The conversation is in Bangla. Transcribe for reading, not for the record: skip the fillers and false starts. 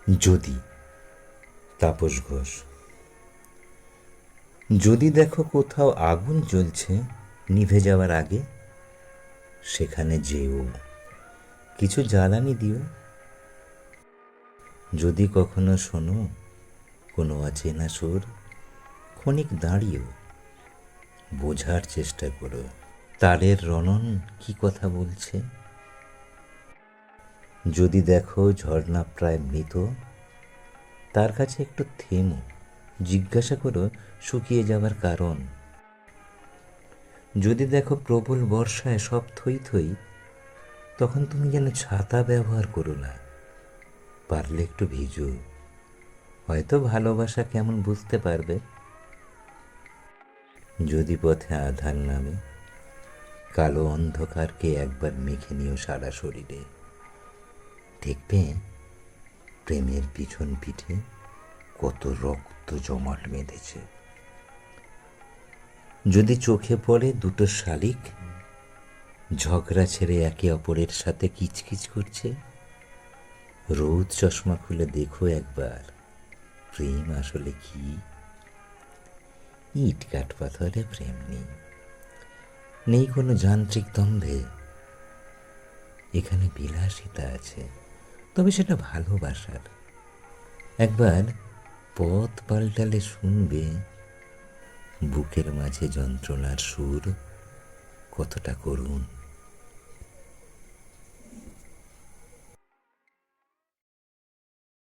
যদি, তাপস ঘোষ। যদি দেখো কোথাও আগুন জ্বলছে নিভে যাওয়ার আগে, সেখানে যেও, কিছু জ্বালানি দিও। যদি কখনো শোনো কোনো অচেনা সুর, ক্ষণিক দাঁড়িয়েও বোঝার চেষ্টা করো তারের রণন কি কথা বলছে। যদি দেখো ঝর্ণা প্রায় মৃত, তার কাছে একটু থেমো, জিজ্ঞাসা করো শুকিয়ে যাওয়ার কারণ। যদি দেখো প্রবল বর্ষায় সব থই থই, তখন তুমি যেন ছাতা ব্যবহার করো না, পারলে একটু ভিজো, হয়তো ভালোবাসা কেমন বুঝতে পারবে। যদি পথে আধার নামে, কালো অন্ধকারকে একবার মেখে নিও সারা শরীরে, দেখবে প্রেমের পিছন পিঠে কত রক্ত জমাট বেঁধেছে। যদি চোখে পড়ে দুটো শালিক ঝগড়া ছেড়ে একে অপরের সাথে কিচকিচ করছে, রোদ চশমা খুলে দেখো একবার প্রেম আসলে কি। ইট কাঠ পাথরে প্রেম নেই, নেই কোনো যান্ত্রিক দম্ভে। এখানে বিলাসিতা আছে, তবে সেটা ভালোবাসার। একবার পথ পাল্টালে শুনবে বুকের মাঝে যন্ত্রণার সুর কতটা করুণ।